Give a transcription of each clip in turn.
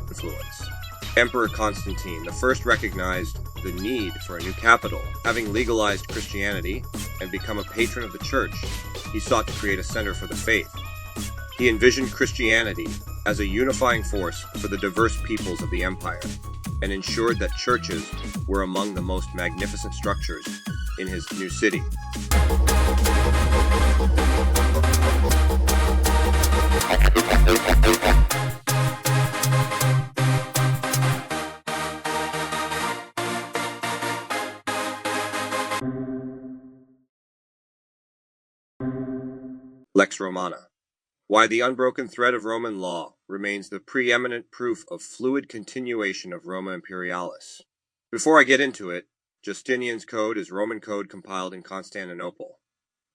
Influence. Emperor Constantine the first recognized the need for a new capital. Having legalized Christianity and become a patron of the church, he sought to create a center for the faith. He envisioned Christianity as a unifying force for the diverse peoples of the empire, and ensured that churches were among the most magnificent structures in his new city. Lex Romana. Why the unbroken thread of Roman law remains the preeminent proof of fluid continuation of Roma Imperialis. Before I get into it, Justinian's code is Roman code compiled in Constantinople,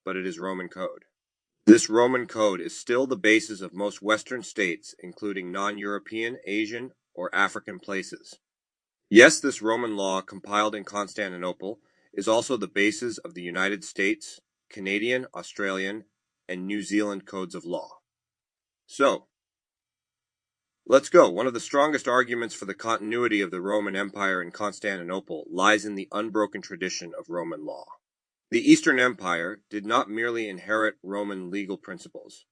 but it is Roman code. This Roman code is still the basis of most Western states, including non-European, Asian, or African places. Yes, this Roman law compiled in Constantinople is also the basis of the United States, Canadian, Australian, and New Zealand codes of law. So, let's go. One of the strongest arguments for the continuity of the Roman Empire in Constantinople lies in the unbroken tradition of Roman law. The Eastern Empire did not merely inherit Roman legal principles.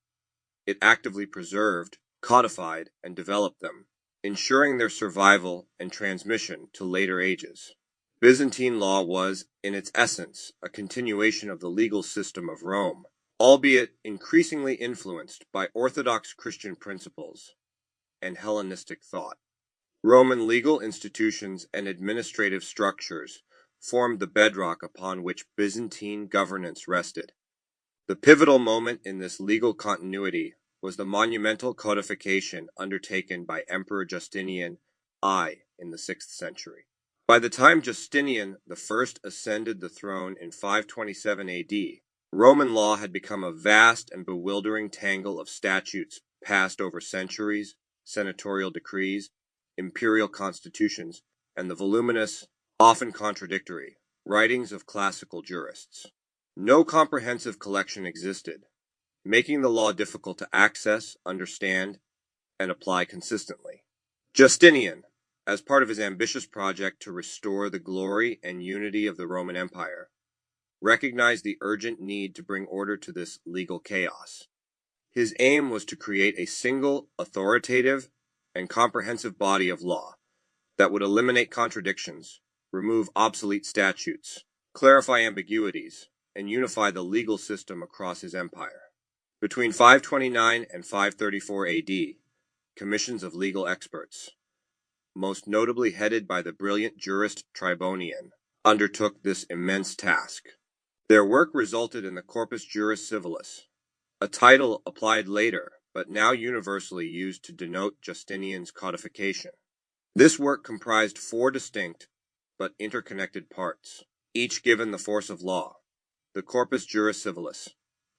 It actively preserved, codified, and developed them, ensuring their survival and transmission to later ages. Byzantine law was, in its essence, a continuation of the legal system of Rome, albeit increasingly influenced by Orthodox Christian principles and Hellenistic thought. Roman legal institutions and administrative structures formed the bedrock upon which Byzantine governance rested. The pivotal moment in this legal continuity was the monumental codification undertaken by Emperor Justinian I in the 6th century. By the time Justinian I ascended the throne in 527 AD, Roman law had become a vast and bewildering tangle of statutes passed over centuries, senatorial decrees, imperial constitutions, and the voluminous, often contradictory, writings of classical jurists. No comprehensive collection existed, making the law difficult to access, understand, and apply consistently. Justinian, as part of his ambitious project to restore the glory and unity of the Roman Empire, recognized the urgent need to bring order to this legal chaos. His aim was to create a single, authoritative, and comprehensive body of law that would eliminate contradictions, remove obsolete statutes, clarify ambiguities, and unify the legal system across his empire. Between 529 and 534 AD, commissions of legal experts, most notably headed by the brilliant jurist Tribonian, undertook this immense task. Their work resulted in the Corpus Juris Civilis, a title applied later but now universally used to denote Justinian's codification. This work comprised 4 distinct but interconnected parts, each given the force of law. The Corpus Juris Civilis,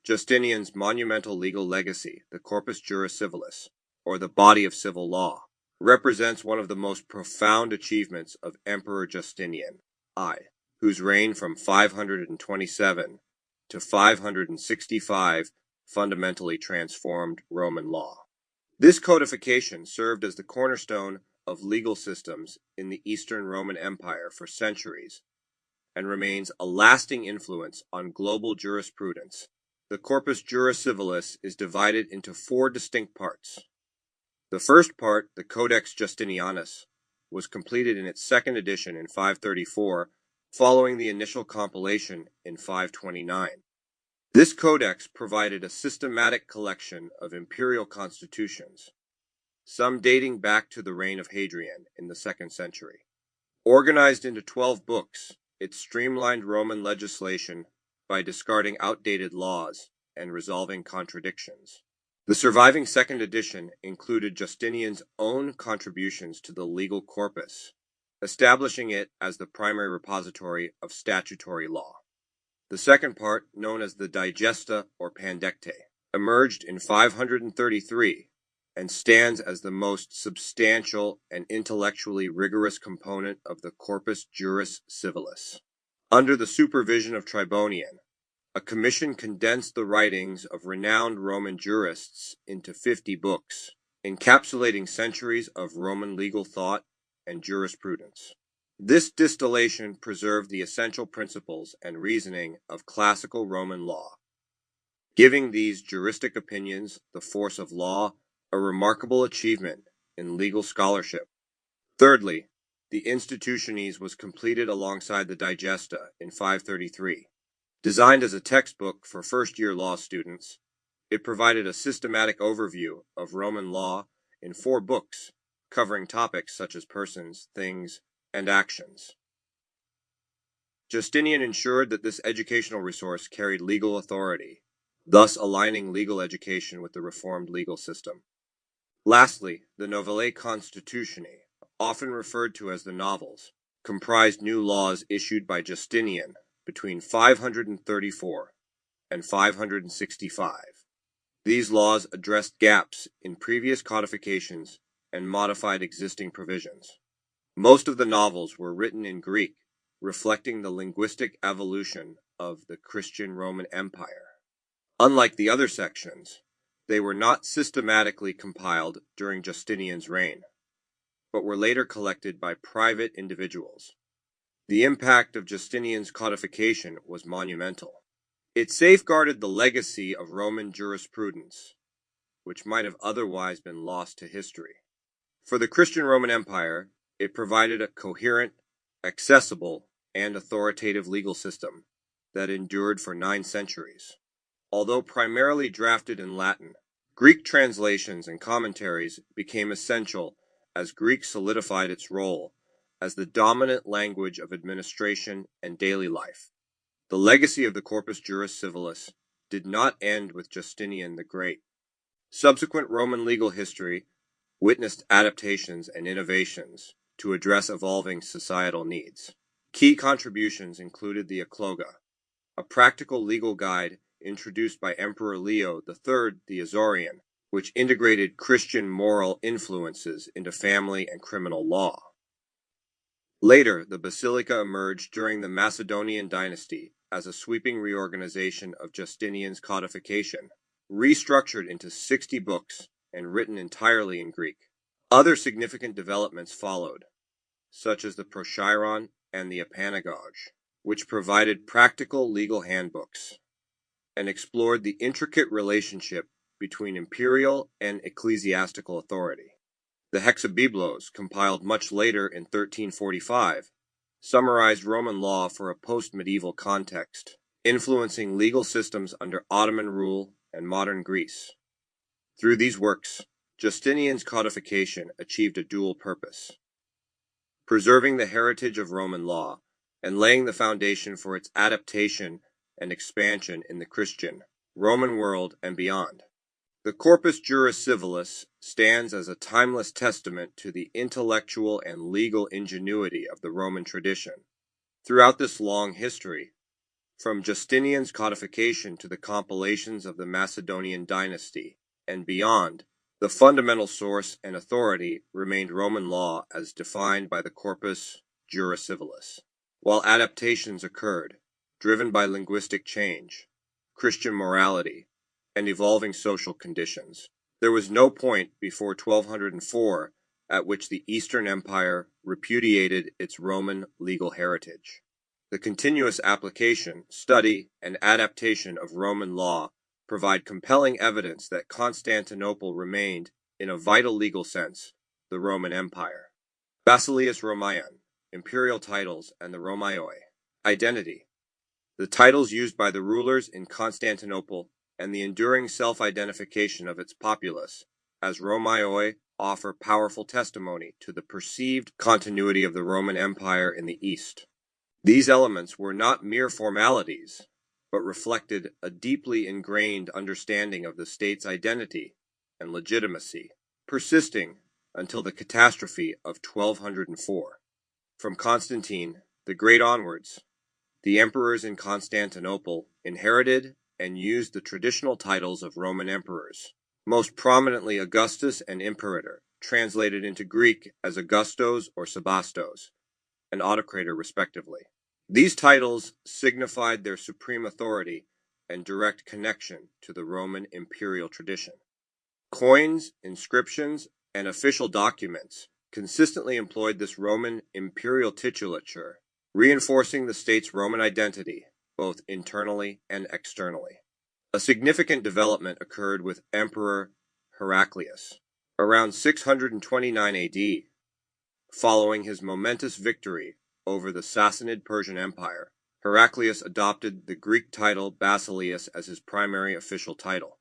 Justinian's monumental legal legacy, the Corpus Juris Civilis, or the body of civil law, represents one of the most profound achievements of Emperor Justinian I, whose reign from 527 to 565 fundamentally transformed Roman law. This codification served as the cornerstone of legal systems in the Eastern Roman Empire for centuries and remains a lasting influence on global jurisprudence. The Corpus Juris Civilis is divided into 4 distinct parts. The first part, the Codex Justinianus, was completed in its 2nd edition in 534, following the initial compilation in 529. This codex provided a systematic collection of imperial constitutions, some dating back to the reign of Hadrian in the 2nd century. Organized into 12 books, it streamlined Roman legislation by discarding outdated laws and resolving contradictions. The surviving 2nd edition included Justinian's own contributions to the legal corpus, establishing it as the primary repository of statutory law. The second part, known as the Digesta or Pandecte, emerged in 533 and stands as the most substantial and intellectually rigorous component of the Corpus Juris Civilis. Under the supervision of Tribonian, A commission condensed the writings of renowned Roman jurists into 50 books, encapsulating centuries of Roman legal thought and jurisprudence. This distillation preserved the essential principles and reasoning of classical Roman law, giving these juristic opinions the force of law, a remarkable achievement in legal scholarship. Thirdly, the Institutiones was completed alongside the Digesta in 533. Designed as a textbook for first-year law students, it provided a systematic overview of Roman law in 4 books, covering topics such as persons, things, and actions. Justinian ensured that this educational resource carried legal authority, thus aligning legal education with the reformed legal system. Lastly, the Novae Constitutionae, often referred to as the Novels, comprised new laws issued by Justinian between 534 and 565. These laws addressed gaps in previous codifications and modified existing provisions. Most of the novels were written in Greek, reflecting the linguistic evolution of the Christian Roman Empire. Unlike the other sections, they were not systematically compiled during Justinian's reign, but were later collected by private individuals. The impact of Justinian's codification was monumental. It safeguarded the legacy of Roman jurisprudence, which might have otherwise been lost to history. For the Christian Roman Empire, it provided a coherent, accessible, and authoritative legal system that endured for 9 centuries. Although primarily drafted in Latin, Greek translations and commentaries became essential as Greek solidified its role as the dominant language of administration and daily life. The legacy of the Corpus Juris Civilis did not end with Justinian the Great. Subsequent Roman legal history witnessed adaptations and innovations to address evolving societal needs. Key contributions included the Ecloga, a practical legal guide introduced by Emperor Leo III the Isaurian, which integrated Christian moral influences into family and criminal law. Later, the Basilica emerged during the Macedonian dynasty as a sweeping reorganization of Justinian's codification, restructured into 60 books and written entirely in Greek. Other significant developments followed, such as the Prochyron and the Apanagoge, which provided practical legal handbooks and explored the intricate relationship between imperial and ecclesiastical authority. The Hexabiblos, compiled much later in 1345, summarized Roman law for a post-medieval context, influencing legal systems under Ottoman rule and modern Greece. Through these works, Justinian's codification achieved a dual purpose: preserving the heritage of Roman law and laying the foundation for its adaptation and expansion in the Christian, Roman world and beyond. The Corpus Juris Civilis stands as a timeless testament to the intellectual and legal ingenuity of the Roman tradition. Throughout this long history, from Justinian's codification to the compilations of the Macedonian dynasty and beyond, the fundamental source and authority remained Roman law as defined by the Corpus Juris Civilis. While adaptations occurred, driven by linguistic change, Christian morality, and evolving social conditions, there was no point before 1204 at which the Eastern Empire repudiated its Roman legal heritage. The continuous application, study, and adaptation of Roman law provide compelling evidence that Constantinople remained, in a vital legal sense, the Roman Empire. Basileus Romaean, imperial titles, and the Romaioi. Identity. The titles used by the rulers in Constantinople and the enduring self-identification of its populace as Romaioi offer powerful testimony to the perceived continuity of the Roman Empire in the East. These elements were not mere formalities, but reflected a deeply ingrained understanding of the state's identity and legitimacy, persisting until the catastrophe of 1204. From Constantine the Great onwards, the emperors in Constantinople inherited and used the traditional titles of Roman emperors, most prominently Augustus and Imperator, translated into Greek as Augustos or Sebastos, and Autocrator respectively. These titles signified their supreme authority and direct connection to the Roman imperial tradition. Coins, inscriptions, and official documents consistently employed this Roman imperial titulature, reinforcing the state's Roman identity, both internally and externally. A significant development occurred with Emperor Heraclius around 629 AD. Following his momentous victory over the Sassanid Persian Empire, Heraclius adopted the Greek title Basileus as his primary official title.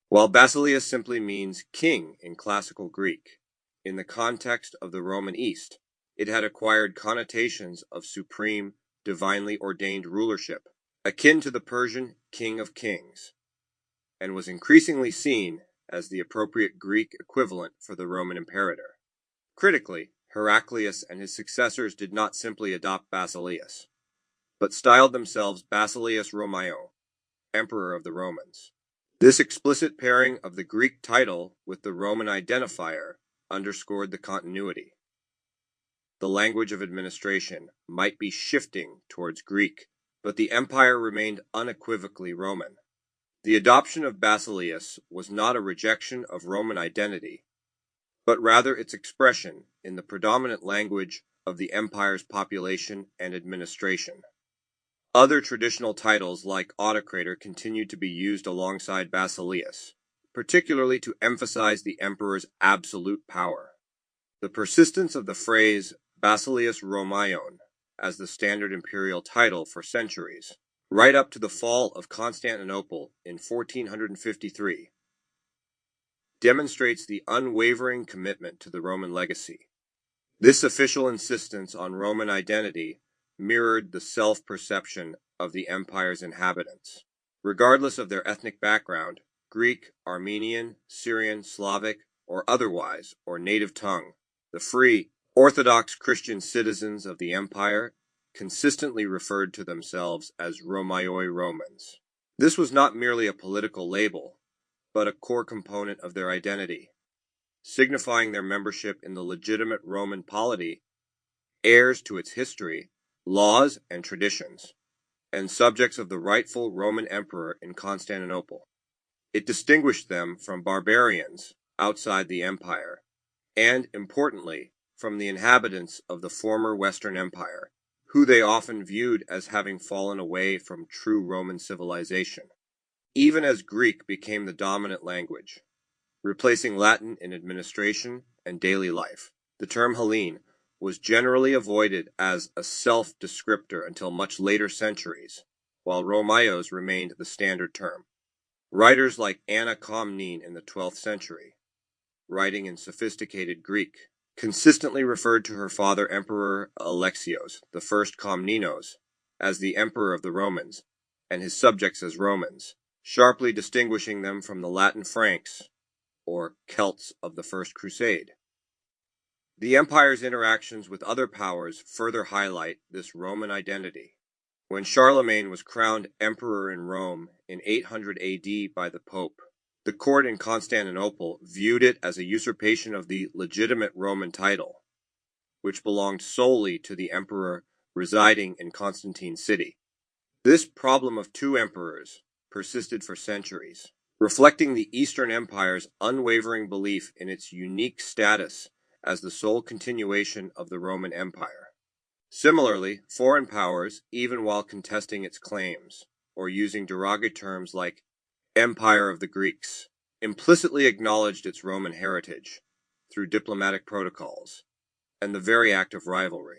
While Basileus simply means king in classical Greek, in the context of the Roman East, it had acquired connotations of supreme, divinely ordained rulership, akin to the Persian king of kings, and was increasingly seen as the appropriate Greek equivalent for the Roman imperator. Critically, Heraclius and his successors did not simply adopt Basileus, but styled themselves Basileus Romaion, Emperor of the Romans. This explicit pairing of the Greek title with the Roman identifier underscored the continuity. The language of administration might be shifting towards Greek, but the empire remained unequivocally Roman. The adoption of Basileus was not a rejection of Roman identity, but rather its expression in the predominant language of the empire's population and administration. Other traditional titles like autocrator continued to be used alongside Basileus, particularly to emphasize the emperor's absolute power. The persistence of the phrase Basileus Romaion as the standard imperial title for centuries, right up to the fall of Constantinople in 1453, demonstrates the unwavering commitment to the Roman legacy. This official insistence on Roman identity mirrored the self-perception of the empire's inhabitants. Regardless of their ethnic background, Greek, Armenian, Syrian, Slavic, or otherwise, or native tongue, the free, Orthodox Christian citizens of the empire consistently referred to themselves as Romaioi Romans. This was not merely a political label, but a core component of their identity, signifying their membership in the legitimate Roman polity, heirs to its history, laws, and traditions, and subjects of the rightful Roman emperor in Constantinople. It distinguished them from barbarians outside the empire, and, importantly, from the inhabitants of the former Western Empire, who they often viewed as having fallen away from true Roman civilization. Even as Greek became the dominant language, replacing Latin in administration and daily life, the term Hellene was generally avoided as a self-descriptor until much later centuries, while Romaios remained the standard term. Writers like Anna Komnene in the 12th century, writing in sophisticated Greek, consistently referred to her father Emperor Alexios, the first Komnenos, as the Emperor of the Romans, and his subjects as Romans, sharply distinguishing them from the Latin Franks, or Celts of the First Crusade. The empire's interactions with other powers further highlight this Roman identity. When Charlemagne was crowned emperor in Rome in 800 AD by the Pope, the court in Constantinople viewed it as a usurpation of the legitimate Roman title, which belonged solely to the emperor residing in Constantine's city. This problem of two emperors persisted for centuries, reflecting the Eastern Empire's unwavering belief in its unique status as the sole continuation of the Roman Empire. Similarly, foreign powers, even while contesting its claims, or using derogatory terms like Empire of the Greeks, implicitly acknowledged its Roman heritage through diplomatic protocols and the very act of rivalry.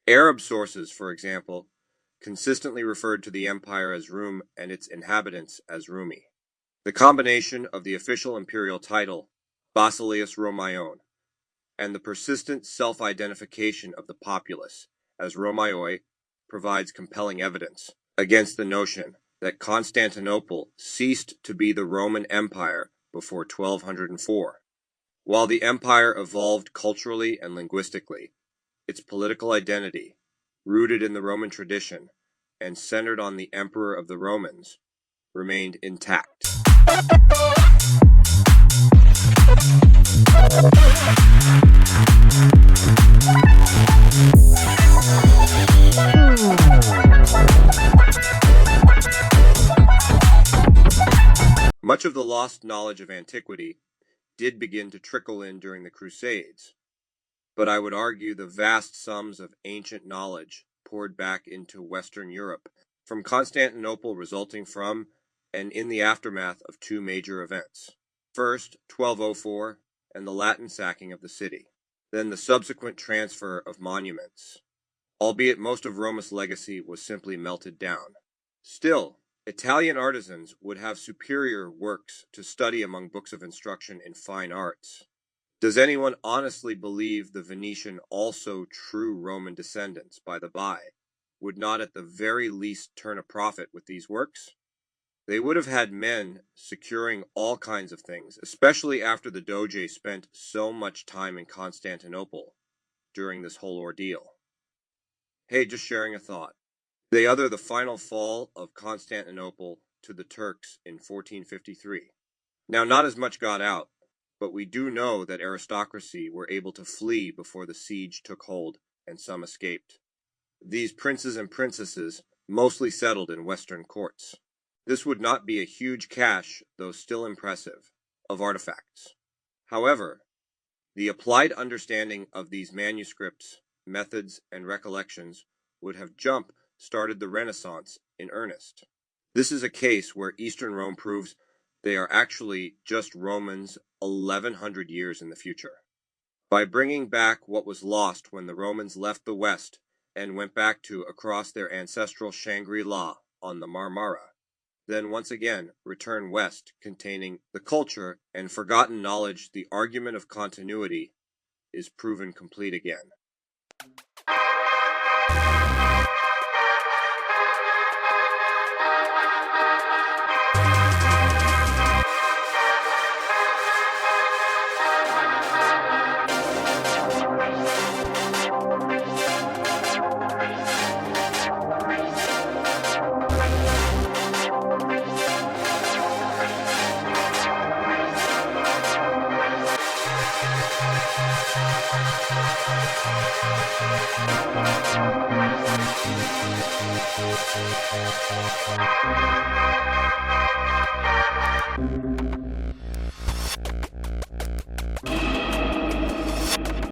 Arab sources, for example, consistently referred to the empire as Rum and its inhabitants as Rumi. The combination of the official imperial title, Basileus Romaion, and the persistent self-identification of the populace as Romaioi provides compelling evidence against the notion that Constantinople ceased to be the Roman Empire before 1204. While the empire evolved culturally and linguistically, its political identity, rooted in the Roman tradition and centered on the Emperor of the Romans, remained intact. lost knowledge of antiquity did begin to trickle in during the Crusades, but I would argue the vast sums of ancient knowledge poured back into Western Europe from Constantinople resulting from and in the aftermath of two major events. First, 1204, and the Latin sacking of the city. Then the subsequent transfer of monuments, albeit most of Roma's legacy was simply melted down. Still, Italian artisans would have superior works to study among books of instruction in fine arts. Does anyone honestly believe the Venetian, also true Roman descendants, by the by, would not at the very least turn a profit with these works? They would have had men securing all kinds of things, especially after the Doge spent so much time in Constantinople during this whole ordeal. Hey, just sharing a thought. They utter the final fall of Constantinople to the Turks in 1453. Now, not as much got out, but we do know that aristocracy were able to flee before the siege took hold, and some escaped. These princes and princesses mostly settled in Western courts. This would not be a huge cache, though still impressive, of artifacts. However, the applied understanding of these manuscripts, methods, and recollections would have started the Renaissance in earnest. This is a case where Eastern Rome proves they are actually just Romans 1100 years in the future. By bringing back what was lost when the Romans left the West and went back to across their ancestral Shangri-La on the Marmara, then once again return west containing the culture and forgotten knowledge, the argument of continuity is proven complete again.